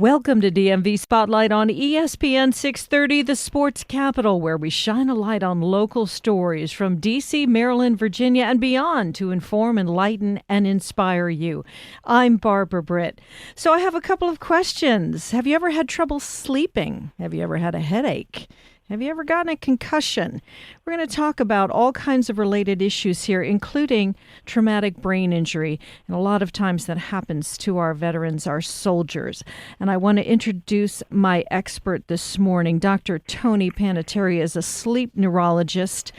Welcome to DMV Spotlight on ESPN 630, the sports capital, where we shine a light on local stories from D.C., Maryland, Virginia, and beyond to inform, enlighten, and inspire you. I'm Barbara Britt. So I have a couple of questions. Have you ever had trouble sleeping? Have you ever had a headache? Have you ever gotten a concussion? We're going to talk about all kinds of related issues here, including traumatic brain injury. And a lot of times that happens to our veterans, our soldiers. And I want to introduce my expert this morning. Dr. Tony Panettiere is a sleep neurologist.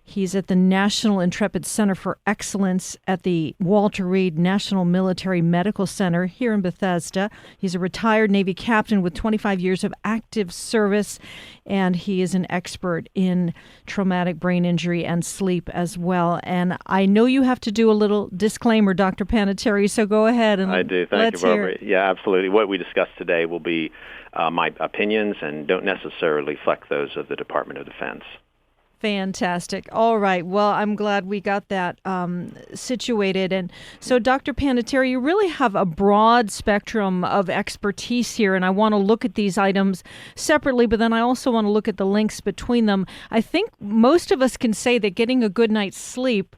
He's at the National Intrepid Center for Excellence at the Walter Reed National Military Medical Center here in Bethesda. He's a retired Navy captain with 25 years of active service, and he is an expert in traumatic brain injury and sleep as well. And I know you have to do a little disclaimer, Dr. Panettiere, so go ahead. And I do. Thank you, Barbara. Yeah, absolutely. What we discussed today will be my opinions and don't necessarily reflect those of the Department of Defense. Fantastic. All right. Well, I'm glad we got that situated. And so, Dr. Panettiere, you really have a broad spectrum of expertise here, and I want to look at these items separately, but then I also want to look at the links between them. I think most of us can say that getting a good night's sleep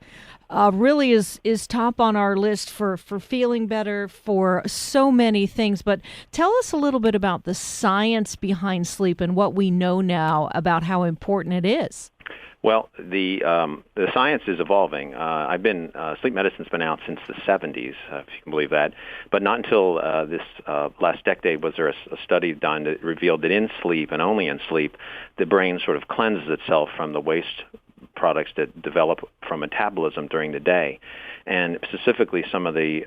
really is top on our list for feeling better, for so many things. But tell us a little bit about the science behind sleep and what we know now about how important it is. Well, the science is evolving. Sleep medicine's been out since the 70s, if you can believe that, but not until this last decade was there a study done that revealed that in sleep, and only in sleep, the brain sort of cleanses itself from the waste products that develop from metabolism during the day. And specifically, some of the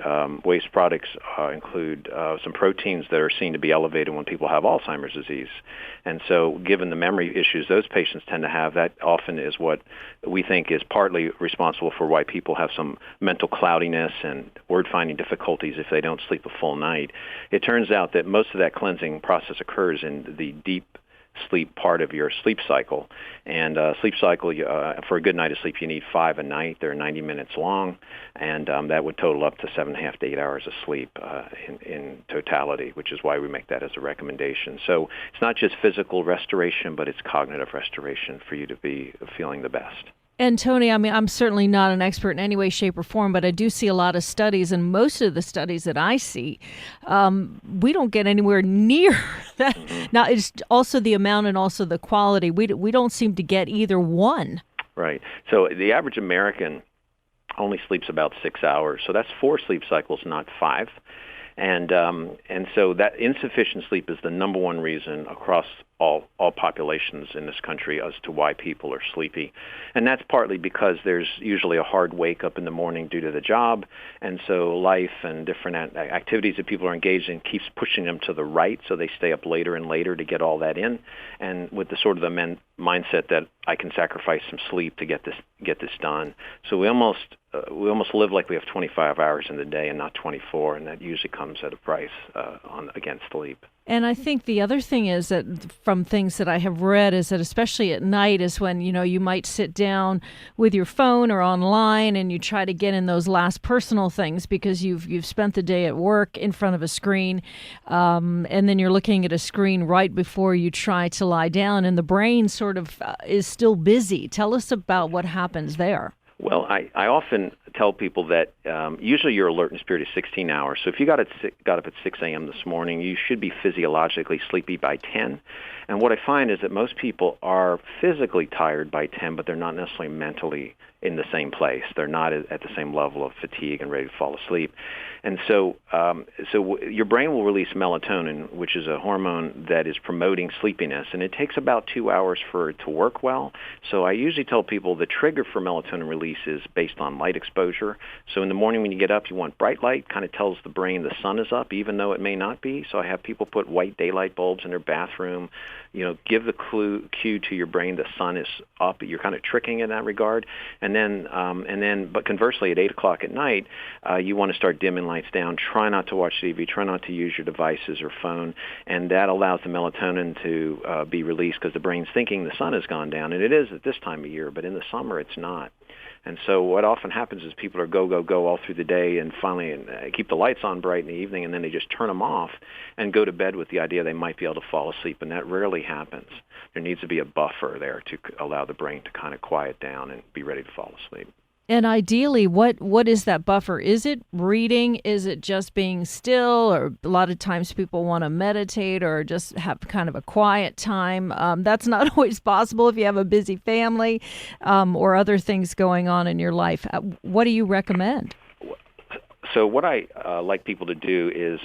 waste products include some proteins that are seen to be elevated when people have Alzheimer's disease. And so given the memory issues those patients tend to have, that often is what we think is partly responsible for why people have some mental cloudiness and word-finding difficulties if they don't sleep a full night. It turns out that most of that cleansing process occurs in the deep sleep part of your sleep cycle. And sleep cycle, for a good night of sleep, you need 5 a night. They're 90 minutes long, and that would total up to 7.5 to 8 hours of sleep in totality, which is why we make that as a recommendation. So it's not just physical restoration, but it's cognitive restoration for you to be feeling the best. And Tony, I mean, I'm certainly not an expert in any way, shape, or form, but I do see a lot of studies, and most of the studies that I see, we don't get anywhere near that. Mm-hmm. Now, it's also the amount and also the quality. We don't seem to get either one. Right. So the average American only sleeps about 6 hours. So that's 4 sleep cycles, not 5. And so that insufficient sleep is the number one reason across all populations in this country as to why people are sleepy. And that's partly because there's usually a hard wake up in the morning due to the job, and so life and different activities that people are engaged in keeps pushing them to the right, so they stay up later and later to get all that in, and with the sort of the mindset that I can sacrifice some sleep to get this done. So we almost live like we have 25 hours in the day and not 24, and that usually comes at a price against sleep. And I think the other thing is that from things that I have read is that especially at night is when, you might sit down with your phone or online and you try to get in those last personal things because you've spent the day at work in front of a screen, and then you're looking at a screen right before you try to lie down, and the brain sort of is still busy. Tell us about what happens there. Well, I often tell people that usually your alertness period is 16 hours. So if you got up at 6 a.m. this morning, you should be physiologically sleepy by 10. And what I find is that most people are physically tired by 10, but they're not necessarily mentally in the same place. They're not at the same level of fatigue and ready to fall asleep. And so your brain will release melatonin, which is a hormone that is promoting sleepiness, and it takes about 2 hours for it to work well. So I usually tell people the trigger for melatonin release is based on light exposure. So in the morning when you get up, you want bright light, kind of tells the brain the sun is up, even though it may not be. So I have people put white daylight bulbs in their bathroom. Give the cue to your brain the sun is up. You're kind of tricking in that regard. And then, but conversely, at 8 o'clock at night, you want to start dimming lights down. Try not to watch TV. Try not to use your devices or phone. And that allows the melatonin to be released because the brain's thinking the sun has gone down. And it is at this time of year, but in the summer it's not. And so what often happens is people are go all through the day and finally keep the lights on bright in the evening, and then they just turn them off and go to bed with the idea they might be able to fall asleep, and that rarely happens. There needs to be a buffer there to allow the brain to kind of quiet down and be ready to fall asleep. And ideally, what is that buffer? Is it reading? Is it just being still? Or a lot of times people want to meditate or just have kind of a quiet time. That's not always possible if you have a busy family or other things going on in your life. What do you recommend? So what I like people to do is,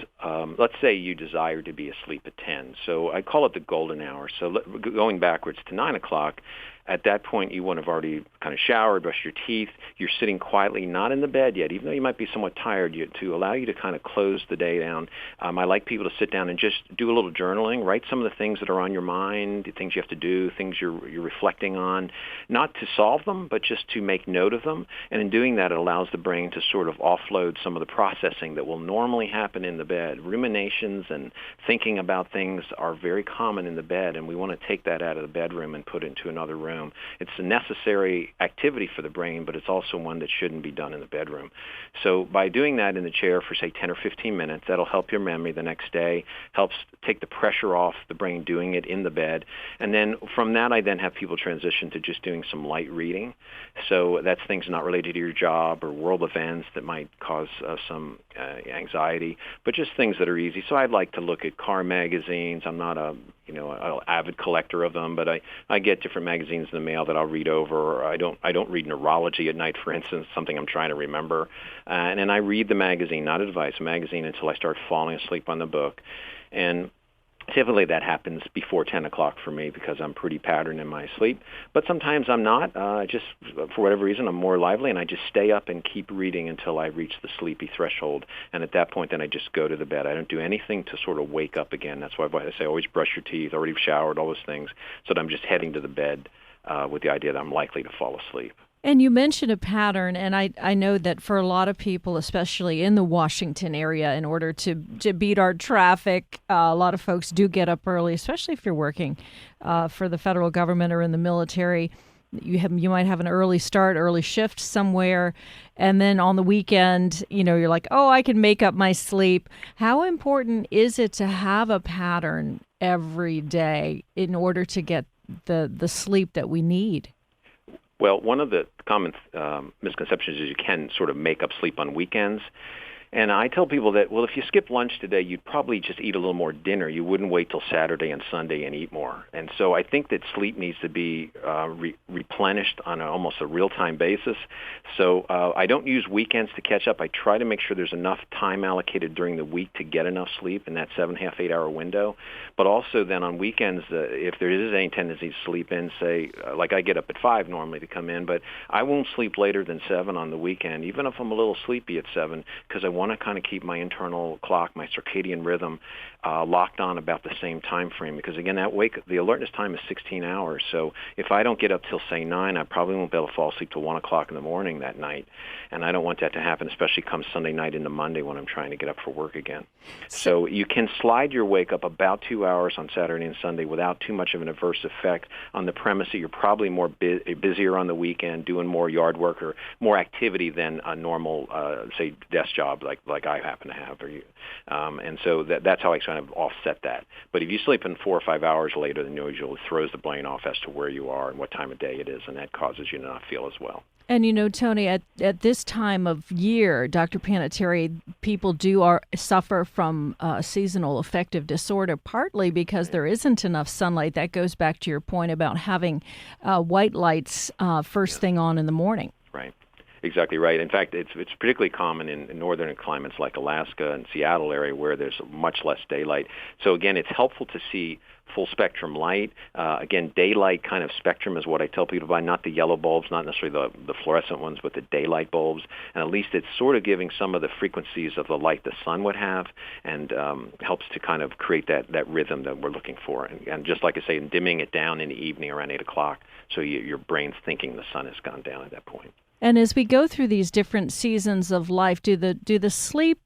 let's say you desire to be asleep at 10. So I call it the golden hour. So going backwards to 9 o'clock, at that point you want to have already kind of showered, brushed your teeth. You're sitting quietly, not in the bed yet, even though you might be somewhat tired, to allow you to kind of close the day down. I like people to sit down and just do a little journaling, write some of the things that are on your mind, the things you have to do, things you're reflecting on, not to solve them, but just to make note of them. And in doing that, it allows the brain to sort of offload some of the processing that will normally happen in the bed. Ruminations and thinking about things are very common in the bed, and we want to take that out of the bedroom and put it into another room. It's a necessary activity for the brain, but it's also one that shouldn't be done in the bedroom. So by doing that in the chair for, say, 10 or 15 minutes, that'll help your memory the next day, helps take the pressure off the brain doing it in the bed. And then from that, I then have people transition to just doing some light reading. So that's things not related to your job or world events that might cause some anxiety, but just things that are easy. So I'd like to look at car magazines. I'm not an avid collector of them, but I get different magazines in the mail that I'll read over. Or I don't read neurology at night, for instance, something I'm trying to remember. And then I read the magazine, not advice, a magazine, until I start falling asleep on the book. And typically that happens before 10 o'clock for me because I'm pretty patterned in my sleep. But sometimes I'm not. Just for whatever reason, I'm more lively, and I just stay up and keep reading until I reach the sleepy threshold. And at that point, then I just go to the bed. I don't do anything to sort of wake up again. That's why I say always brush your teeth, already showered, all those things, so that I'm just heading to the bed with the idea that I'm likely to fall asleep. And you mentioned a pattern, and I know that for a lot of people, especially in the Washington area, in order to beat our traffic, a lot of folks do get up early, especially if you're working for the federal government or in the military. You might have an early start, early shift somewhere, and then on the weekend, you're like, oh, I can make up my sleep. How important is it to have a pattern every day in order to get the sleep that we need? Well, one of the common misconceptions is you can sort of make up sleep on weekends. And I tell people that, well, if you skip lunch today, you'd probably just eat a little more dinner. You wouldn't wait till Saturday and Sunday and eat more. And so I think that sleep needs to be replenished on almost a real-time basis. So I don't use weekends to catch up. I try to make sure there's enough time allocated during the week to get enough sleep in that 7.5, 8-hour window. But also then on weekends, if there is any tendency to sleep in, say, like I get up at 5 normally to come in, but I won't sleep later than 7 on the weekend, even if I'm a little sleepy at 7, because I want to kind of keep my internal clock, my circadian rhythm, locked on about the same time frame. Because again, the alertness time is 16 hours. So if I don't get up till say 9, I probably won't be able to fall asleep till 1 o'clock in the morning that night. And I don't want that to happen, especially come Sunday night into Monday when I'm trying to get up for work again. So you can slide your wake up about 2 hours on Saturday and Sunday without too much of an adverse effect, on the premise that you're probably more busier on the weekend, doing more yard work or more activity than a normal, say, desk job like I happen to have. And so that's how I kind of offset that. But if you sleep in 4 or 5 hours later than usual, it throws the brain off as to where you are and what time of day it is, and that causes you to not feel as well. And Tony, at this time of year, Dr. Panettiere, people do suffer from seasonal affective disorder, partly because there isn't enough sunlight. That goes back to your point about having white lights first thing on in the morning. Right. Exactly right. In fact, it's particularly common in northern climates like Alaska and Seattle area where there's much less daylight. So again, it's helpful to see full spectrum light. Again, daylight kind of spectrum is what I tell people about, not the yellow bulbs, not necessarily the fluorescent ones, but the daylight bulbs. And at least it's sort of giving some of the frequencies of the light the sun would have, and helps to kind of create that rhythm that we're looking for. And just like I say, dimming it down in the evening around 8 o'clock, so your brain's thinking the sun has gone down at that point. And as we go through these different seasons of life, do the sleep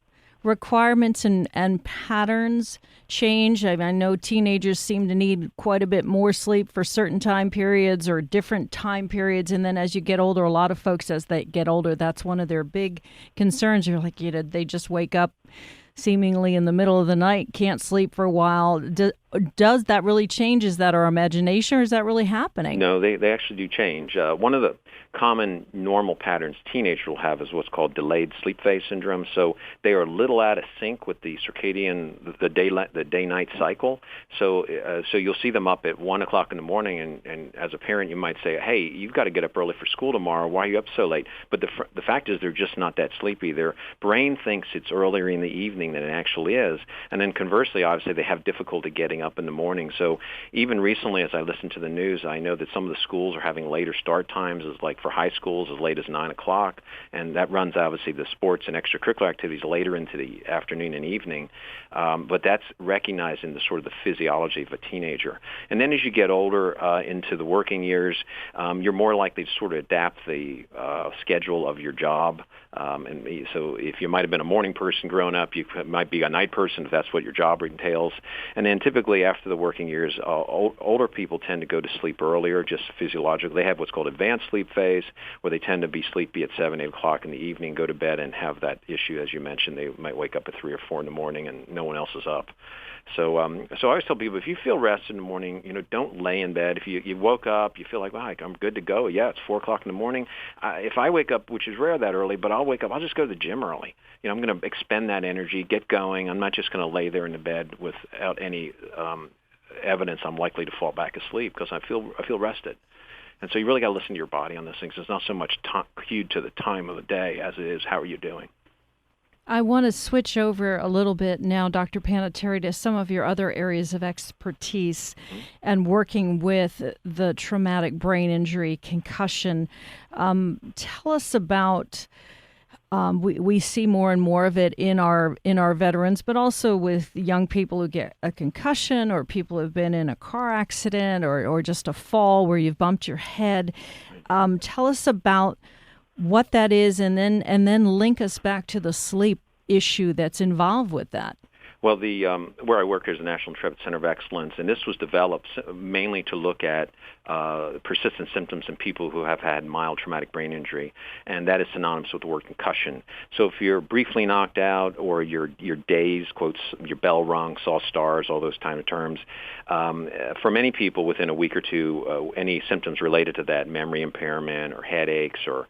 requirements and patterns change? I know teenagers seem to need quite a bit more sleep for certain time periods or different time periods. And then as you get older, a lot of folks, as they get older, that's one of their big concerns. You're like, they just wake up seemingly in the middle of the night, can't sleep for a while. Does that really change? Is that our imagination, or is that really happening? No, they actually do change. One of the common normal patterns teenagers will have is what's called delayed sleep phase syndrome. So they are a little out of sync with the circadian, the day-night cycle. So you'll see them up at 1 o'clock in the morning, and as a parent, you might say, "Hey, you've got to get up early for school tomorrow. Why are you up so late?" But the fact is, they're just not that sleepy. Their brain thinks it's earlier in the evening than it actually is, and then conversely, obviously, they have difficulty getting up in the morning. So even recently, as I listen to the news, I know that some of the schools are having later start times, as like for high schools as late as 9 o'clock, and that runs obviously the sports and extracurricular activities later into the afternoon and evening. But that's recognizing the sort of the physiology of a teenager. And then as you get older into the working years, you're more likely to sort of adapt the schedule of your job. And so if you might have been a morning person growing up, you might be a night person if that's what your job entails. And then typically after the working years, older people tend to go to sleep earlier, just physiologically. They have what's called advanced sleep phase, where they tend to be sleepy at 7, 8 o'clock in the evening, go to bed, and have that issue, as you mentioned. They might wake up at 3 or 4 in the morning, and no one else is up. So I always tell people, if you feel rested in the morning, don't lay in bed. If you woke up, you feel like, wow, I'm good to go. Yeah, it's 4 o'clock in the morning. If I wake up, which is rare that early, but I'll wake up, I'll just go to the gym early. I'm going to expend that energy, get going. I'm not just going to lay there in the bed without any evidence I'm likely to fall back asleep, because I feel rested. And so you really got to listen to your body on those things. It's not so much cued to the time of the day as it is how are you doing. I want to switch over a little bit now, Dr. Panettiere, to some of your other areas of expertise and working with the traumatic brain injury, concussion. Tell us about, we see more and more of it in our veterans, but also with young people who get a concussion, or people who have been in a car accident, or just a fall where you've bumped your head. Tell us about what that is, and then link us back to the sleep issue that's involved with that. Well, where I work is the National Intrepid Center of Excellence, and this was developed mainly to look at persistent symptoms in people who have had mild traumatic brain injury, and that is synonymous with the word concussion. So if you're briefly knocked out, or you're dazed, quotes, your bell rung, saw stars, all those kind of terms, for many people within a week or two, any symptoms related to that, memory impairment or headaches or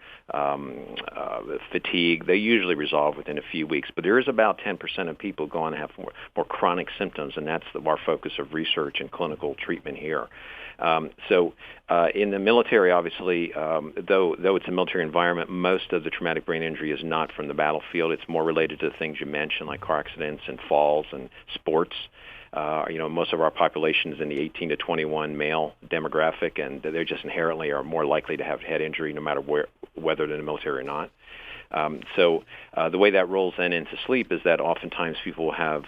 fatigue, they usually resolve within a few weeks. But there is about 10% of people going to have more chronic symptoms, and that's our focus of research and clinical treatment here. So in the military, obviously, though it's a military environment, most of the traumatic brain injury is not from the battlefield. It's more related to the things you mentioned, like car accidents and falls and sports. Most of our population is in the 18 to 21 male demographic, and they just inherently are more likely to have head injury no matter whether they're in the military or not. So the way that rolls then into sleep is that oftentimes people will have,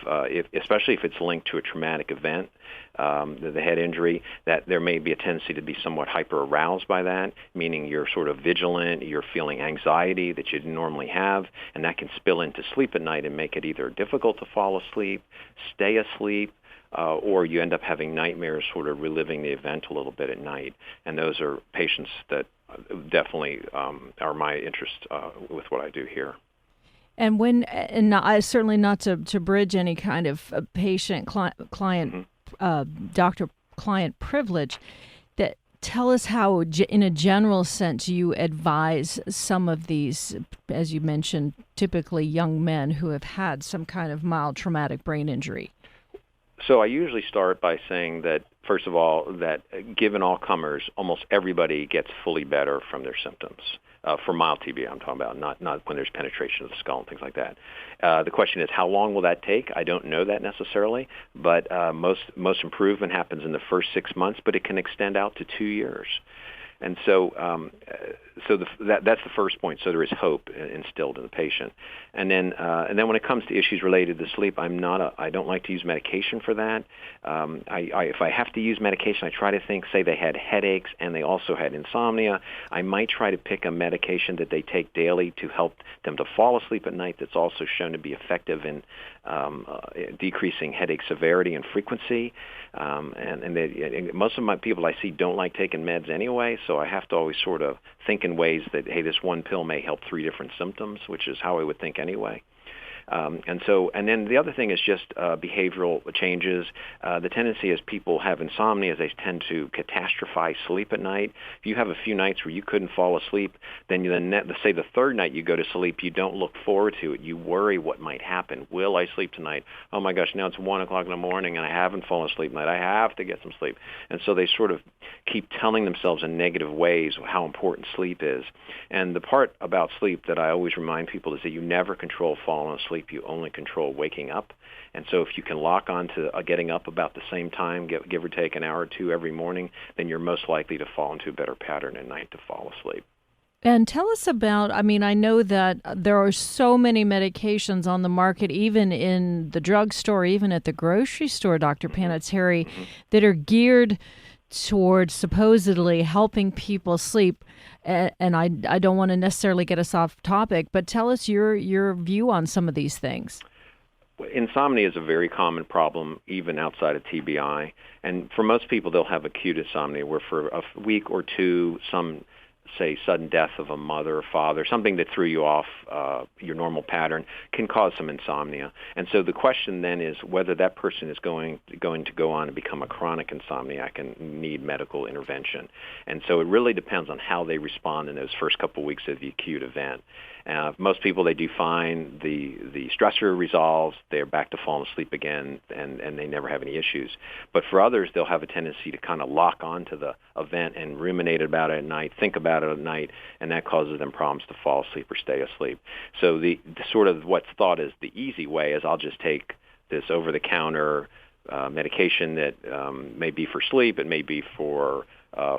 especially if it's linked to a traumatic event, the head injury, that there may be a tendency to be somewhat hyper-aroused by that, meaning you're sort of vigilant, you're feeling anxiety that you didn't normally have, and that can spill into sleep at night and make it either difficult to fall asleep, stay asleep, or you end up having nightmares, sort of reliving the event a little bit at night. And those are patients that definitely are my interest with what I do here. And certainly not to bridge any kind of patient-client, doctor-client privilege, that tell us how, in a general sense, you advise some of these, as you mentioned, typically young men who have had some kind of mild traumatic brain injury. So I usually start by saying that, first of all, that given all comers, almost everybody gets fully better from their symptoms. For mild TBI, I'm talking about, not when there's penetration of the skull and things like that. The question is, how long will that take? I don't know that necessarily, but most improvement happens in the first 6 months, but it can extend out to 2 years. And so, that's the first point. So there is hope instilled in the patient. And then when it comes to issues related to sleep, I don't like to use medication for that. If I have to use medication, I try to think, say they had headaches and they also had insomnia, I might try to pick a medication that they take daily to help them to fall asleep at night that's also shown to be effective in decreasing headache severity and frequency. And most of my people I see don't like taking meds anyway, so I have to always sort of think in ways that, hey, this one pill may help 3 different symptoms, which is how I would think anyway. And then the other thing is just behavioral changes. The tendency is people have insomnia, they tend to catastrophize sleep at night. If you have a few nights where you couldn't fall asleep, then say the third night you go to sleep, you don't look forward to it. You worry what might happen. Will I sleep tonight? Oh my gosh, now it's 1 o'clock in the morning and I haven't fallen asleep tonight. I have to get some sleep. And so they sort of keep telling themselves in negative ways how important sleep is. And the part about sleep that I always remind people is that you never control falling asleep. You only control waking up. And so if you can lock on to getting up about the same time, give or take an hour or two every morning, then you're most likely to fall into a better pattern at night to fall asleep. And tell us about, I know that there are so many medications on the market, even in the drugstore, even at the grocery store, Dr. Panettiere, that are geared towards supposedly helping people sleep. And I don't want to necessarily get us off topic, but tell us your view on some of these things. Insomnia is a very common problem, even outside of TBI. And for most people, they'll have acute insomnia, where for a week or two, some say sudden death of a mother or father, something that threw you off your normal pattern, can cause some insomnia. And so the question then is whether that person is going to go on and become a chronic insomniac and need medical intervention. And so it really depends on how they respond in those first couple weeks of the acute event. Most people, they do fine. The stressor resolves. They're back to falling asleep again, and they never have any issues. But for others, they'll have a tendency to kind of lock on to the event and ruminate about it at night, think about it at night, and that causes them problems to fall asleep or stay asleep. So the sort of what's thought is the easy way is I'll just take this over-the-counter medication that may be for sleep. It may be for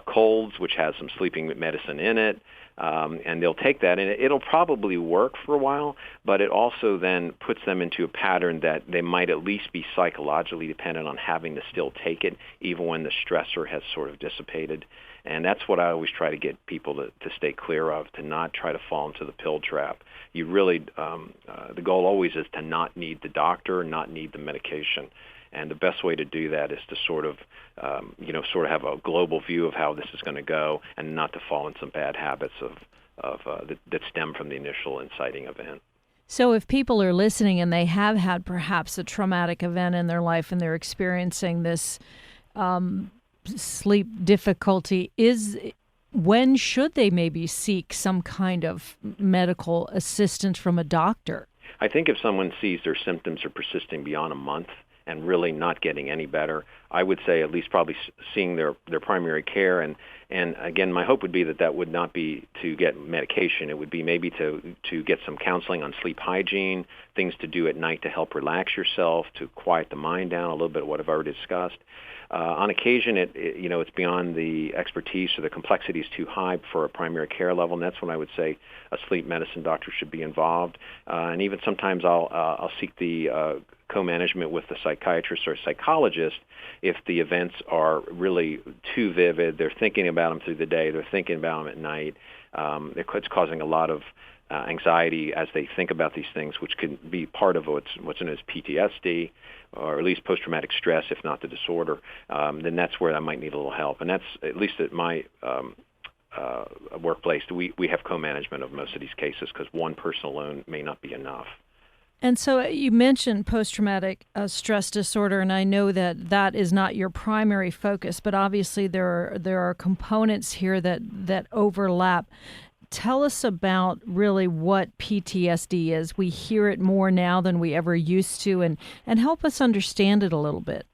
colds, which has some sleeping medicine in it. And they'll take that, and it'll probably work for a while, but it also then puts them into a pattern that they might at least be psychologically dependent on having to still take it, even when the stressor has sort of dissipated. And that's what I always try to get people to stay clear of, to not try to fall into the pill trap. You really, the goal always is to not need the doctor, not need the medication. And the best way to do that is to sort of have a global view of how this is going to go, and not to fall in some bad habits that stem from the initial inciting event. So if people are listening and they have had perhaps a traumatic event in their life and they're experiencing this sleep difficulty, when should they maybe seek some kind of medical assistance from a doctor? I think if someone sees their symptoms are persisting beyond a month and really not getting any better, I would say at least probably seeing their primary care. And again, my hope would be that would not be to get medication. It would be maybe to get some counseling on sleep hygiene, things to do at night to help relax yourself, to quiet the mind down, a little bit of what I've already discussed. On occasion, it's beyond the expertise, or the complexity is too high for a primary care level, and that's when I would say a sleep medicine doctor should be involved. And even sometimes I'll seek the co-management with the psychiatrist or psychologist if the events are really too vivid. They're thinking about them through the day. They're thinking about them at night. It's causing a lot of anxiety as they think about these things, which can be part of what's known as PTSD, or at least post-traumatic stress, if not the disorder. Then that's where I might need a little help. And that's, at least at my workplace, we have co-management of most of these cases, because one person alone may not be enough. And so you mentioned post-traumatic stress disorder, and I know that is not your primary focus, but obviously there are components here that overlap. Tell us about really what PTSD is. We hear it more now than we ever used to, and help us understand it a little bit.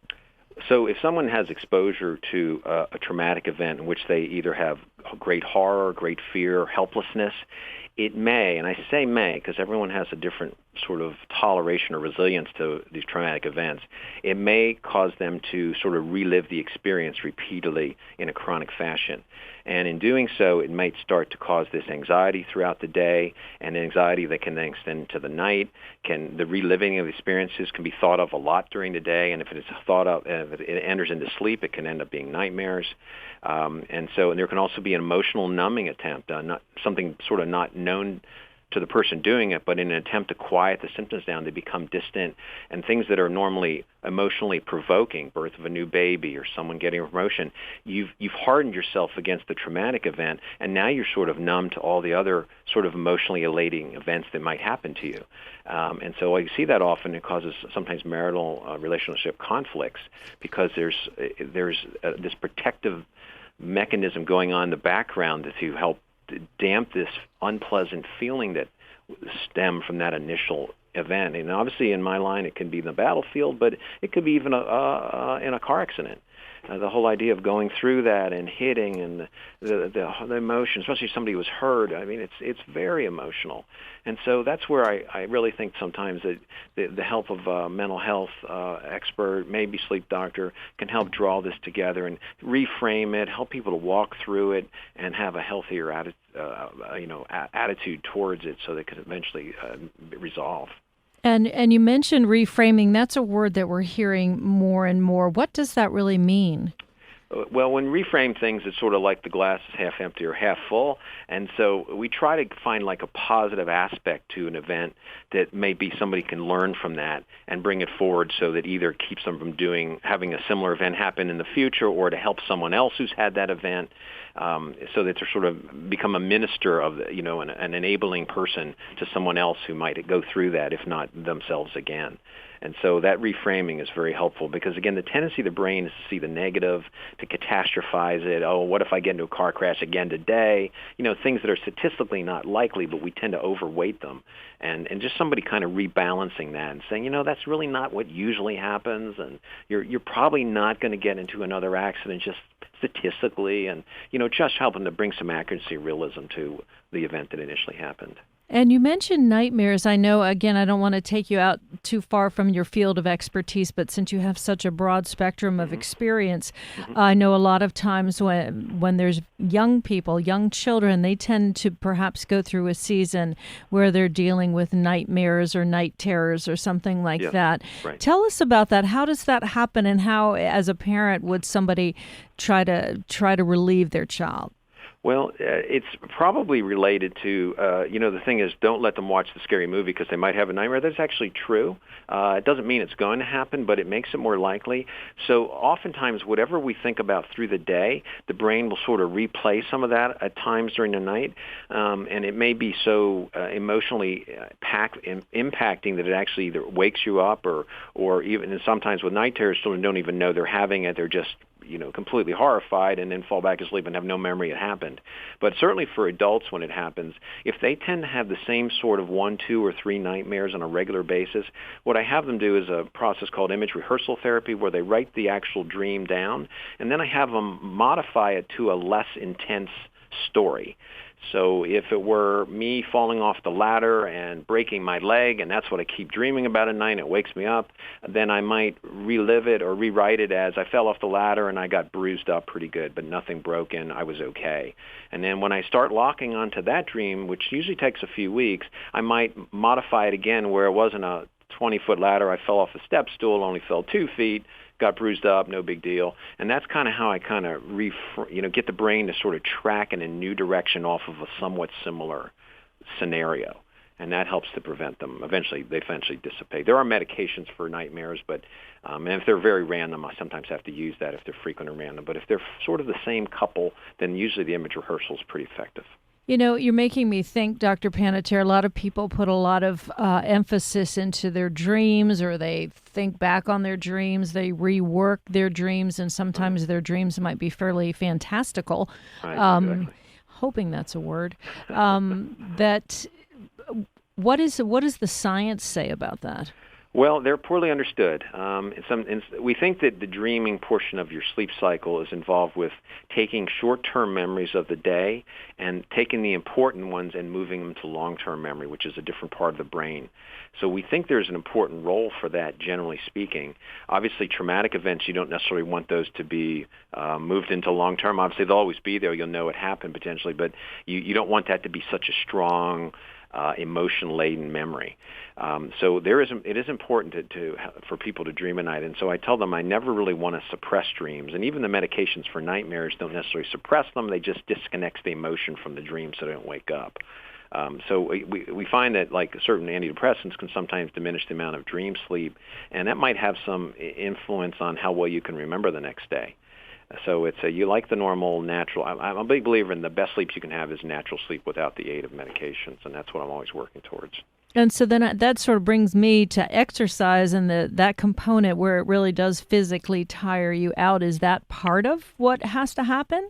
So if someone has exposure to a traumatic event in which they either have great horror, great fear, helplessness, it may, and I say may because everyone has a different sort of toleration or resilience to these traumatic events, it may cause them to sort of relive the experience repeatedly in a chronic fashion. And in doing so, it might start to cause this anxiety throughout the day, and anxiety that can then extend to the night. The reliving of experiences can be thought of a lot during the day, and if it is thought of, if it enters into sleep, it can end up being nightmares. And there can also be an emotional numbing attempt, not something sort of not known to the person doing it, but in an attempt to quiet the symptoms down, they become distant, and things that are normally emotionally provoking, birth of a new baby or someone getting a promotion, you've hardened yourself against the traumatic event, and now you're sort of numb to all the other sort of emotionally elating events that might happen to you. And so you see that often. It causes sometimes marital relationship conflicts because there's this protective mechanism going on in the background to help damp this unpleasant feeling that stem from that initial event. And obviously in my line it can be in the battlefield, but it could be even in a car accident. The whole idea of going through that and hitting and the emotion, especially if somebody was hurt, I mean, it's very emotional. And so that's where I really think sometimes that the help of a mental health expert, maybe sleep doctor, can help draw this together and reframe it, help people to walk through it and have a healthier attitude towards it so they can eventually resolve. And you mentioned reframing. That's a word that we're hearing more and more. What does that really mean? Well, when we reframe things, it's sort of like the glass is half empty or half full. And so we try to find like a positive aspect to an event that maybe somebody can learn from that and bring it forward so that either keeps them from having a similar event happen in the future or to help someone else who's had that event. So that they're sort of become a minister of, an enabling person to someone else who might go through that, if not themselves again. And so that reframing is very helpful because, again, the tendency of the brain is to see the negative, to catastrophize it. Oh, what if I get into a car crash again today? Things that are statistically not likely, but we tend to overweight them. And just somebody kind of rebalancing that and saying, that's really not what usually happens, and you're probably not going to get into another accident just statistically, and just helping to bring some accuracy and realism to the event that initially happened. And you mentioned nightmares. I know, again, I don't want to take you out too far from your field of expertise, but since you have such a broad spectrum of experience, I know a lot of times when there's young people, young children, they tend to perhaps go through a season where they're dealing with nightmares or night terrors or something like that. Right. Tell us about that. How does that happen, and how, as a parent, would somebody try to relieve their child? Well, it's probably related to, the thing is, don't let them watch the scary movie because they might have a nightmare. That's actually true. It doesn't mean it's going to happen, but it makes it more likely. So oftentimes, whatever we think about through the day, the brain will sort of replay some of that at times during the night, and it may be so emotionally impacting that it actually either wakes you up or even, and sometimes with night terrors, children don't even know they're having it. They're just completely horrified and then fall back asleep and have no memory it happened. But certainly for adults when it happens, if they tend to have the same sort of 1, 2, or 3 nightmares on a regular basis, what I have them do is a process called image rehearsal therapy where they write the actual dream down, and then I have them modify it to a less intense story. So if it were me falling off the ladder and breaking my leg, and that's what I keep dreaming about at night, and it wakes me up, then I might relive it or rewrite it as I fell off the ladder and I got bruised up pretty good, but nothing broken. I was okay. And then when I start locking onto that dream, which usually takes a few weeks, I might modify it again where it wasn't a 20-foot ladder. I fell off a step stool, only fell 2 feet. Got bruised up, no big deal. And that's kind of how I kind of get the brain to sort of track in a new direction off of a somewhat similar scenario. And that helps to prevent them. They eventually dissipate. There are medications for nightmares, but and if they're very random, I sometimes have to use that if they're frequent or random. But if they're sort of the same couple, then usually the image rehearsal is pretty effective. You're making me think, Dr. Panettiere, a lot of people put a lot of emphasis into their dreams, or they think back on their dreams, they rework their dreams, and sometimes their dreams might be fairly fantastical. Right, exactly. Hoping that's a word. What does the science say about that? Well, they're poorly understood. We think that the dreaming portion of your sleep cycle is involved with taking short-term memories of the day and taking the important ones and moving them to long-term memory, which is a different part of the brain. So we think there's an important role for that, generally speaking. Obviously, traumatic events, you don't necessarily want those to be moved into long-term. Obviously, they'll always be there. You'll know it happened potentially, but you don't want that to be such a strong emotion-laden memory. So it is important for people to dream at night. And so I tell them I never really want to suppress dreams. And even the medications for nightmares don't necessarily suppress them. They just disconnect the emotion from the dream so they don't wake up. So we find that like certain antidepressants can sometimes diminish the amount of dream sleep, and that might have some influence on how well you can remember the next day. So you like the normal, natural. I'm a big believer in the best sleep you can have is natural sleep without the aid of medications, and that's what I'm always working towards. And so then that sort of brings me to exercise and that component where it really does physically tire you out. Is that part of what has to happen?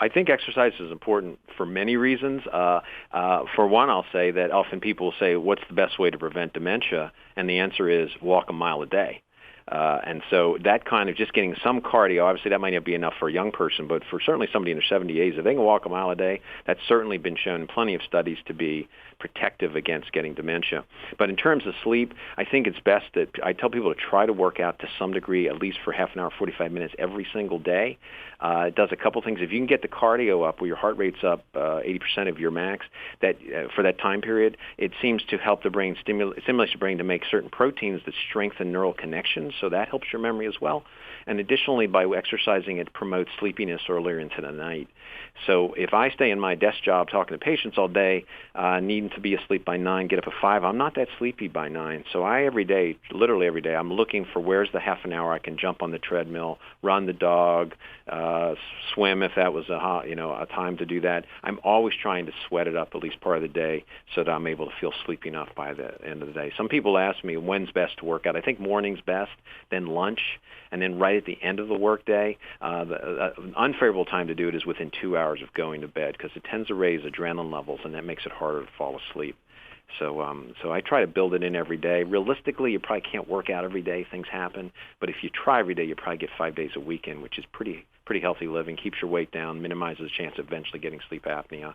I think exercise is important for many reasons. For one, I'll say that often people say, what's the best way to prevent dementia? And the answer is walk a mile a day. And so that kind of just getting some cardio, obviously that might not be enough for a young person, but for certainly somebody in their 70s, if they can walk a mile a day, that's certainly been shown in plenty of studies to be protective against getting dementia. But in terms of sleep, I think it's best that I tell people to try to work out to some degree, at least for half an hour, 45 minutes every single day. It does a couple things. If you can get the cardio up where your heart rate's up 80% of your max, that for that time period, it seems to help the brain, stimulates the brain to make certain proteins that strengthen neural connections, so that helps your memory as well. And additionally, by exercising, it promotes sleepiness earlier into the night. So if I stay in my desk job talking to patients all day, needing to be asleep by 9, get up at 5, I'm not that sleepy by 9. So literally every day, I'm looking for where's the half an hour I can jump on the treadmill, run the dog, swim if that was a time to do that. I'm always trying to sweat it up at least part of the day so that I'm able to feel sleepy enough by the end of the day. Some people ask me when's best to work out. I think morning's best, then lunch, and then right at the end of the workday. The unfavorable time to do it is within 2 hours of going to bed because it tends to raise adrenaline levels, and that makes it harder to fall asleep. So I try to build it in every day. Realistically, you probably can't work out every day. Things happen. But if you try every day, you probably get 5 days a week in, which is pretty healthy living, keeps your weight down, minimizes the chance of eventually getting sleep apnea,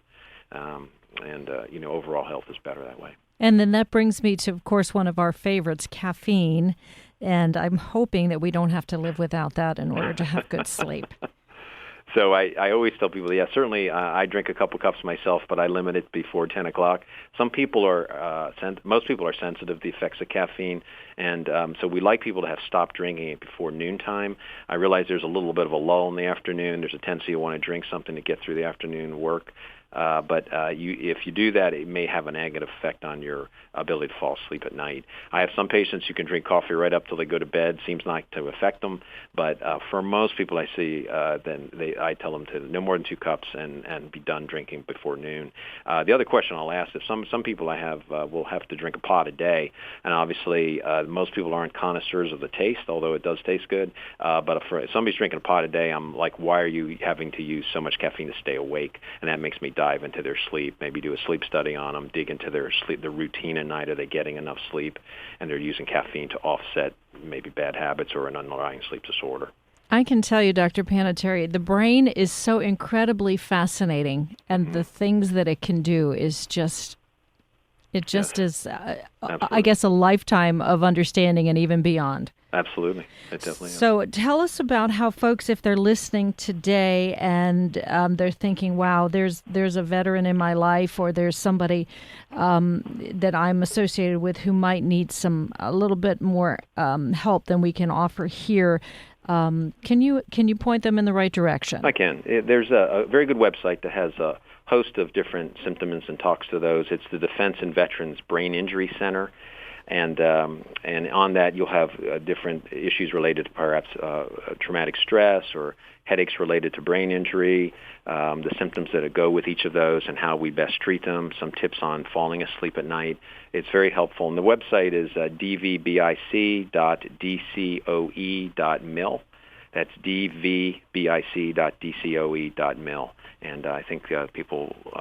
and overall health is better that way. And then that brings me to, of course, one of our favorites, caffeine. And I'm hoping that we don't have to live without that in order to have good sleep. So I always tell people, certainly I drink a couple cups myself, but I limit it before 10 o'clock. Most people are sensitive to the effects of caffeine, and so we like people to have stopped drinking it before noontime. I realize there's a little bit of a lull in the afternoon. There's a tendency to want to drink something to get through the afternoon work. But if you do that, it may have a negative effect on your ability to fall asleep at night. I have some patients who can drink coffee right up till they go to bed. Seems not to affect them. But for most people I see, I tell them to no more than 2 cups and be done drinking before noon. The other question I'll ask is some people I have will have to drink a pot a day. And obviously most people aren't connoisseurs of the taste, although it does taste good. But if somebody's drinking a pot a day, I'm like, why are you having to use so much caffeine to stay awake? And that makes me dive into their sleep, maybe do a sleep study on them, dig into their sleep, their routine at night. Are they getting enough sleep? And they're using caffeine to offset maybe bad habits or an underlying sleep disorder. I can tell you, Dr. Panettiere, the brain is so incredibly fascinating, and the things that it can do is just is, I guess, a lifetime of understanding and even beyond. Absolutely. It definitely is. So tell us about how folks, if they're listening today and they're thinking, wow, there's a veteran in my life, or there's somebody that I'm associated with who might need a little bit more help than we can offer here. Can you point them in the right direction? I can. There's a very good website that has a host of different symptoms and talks to those. It's the Defense and Veterans Brain Injury Center. And on that, you'll have different issues related to perhaps traumatic stress or headaches related to brain injury, the symptoms that go with each of those and how we best treat them, some tips on falling asleep at night. It's very helpful. And the website is dvbic.dcoe.mil. That's dvbic.dcoe.mil. And I think your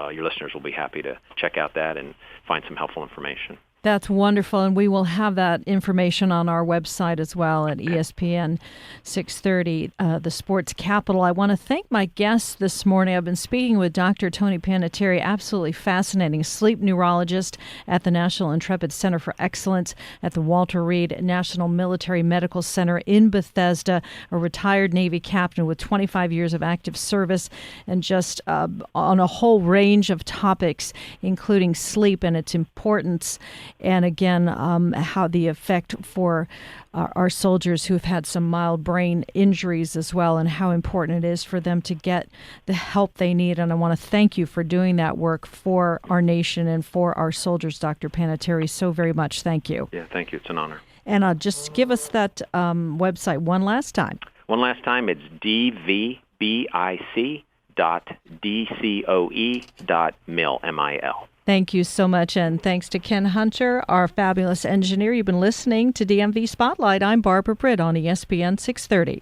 listeners will be happy to check out that and find some helpful information. That's wonderful, and we will have that information on our website as well at ESPN 630, the Sports Capital. I want to thank my guests this morning. I've been speaking with Dr. Tony Panettiere, absolutely fascinating sleep neurologist at the National Intrepid Center for Excellence at the Walter Reed National Military Medical Center in Bethesda, a retired Navy captain with 25 years of active service, and just on a whole range of topics, including sleep and its importance. And again, how the effect for our soldiers who've had some mild brain injuries as well, and how important it is for them to get the help they need. And I want to thank you for doing that work for our nation and for our soldiers, Dr. Panettiere, so very much. Thank you. Yeah, thank you. It's an honor. And just give us that website one last time. One last time, it's dvbic.dcoe.mil, M-I-L. Thank you so much, and thanks to Ken Hunter, our fabulous engineer. You've been listening to DMV Spotlight. I'm Barbara Britt on ESPN 630.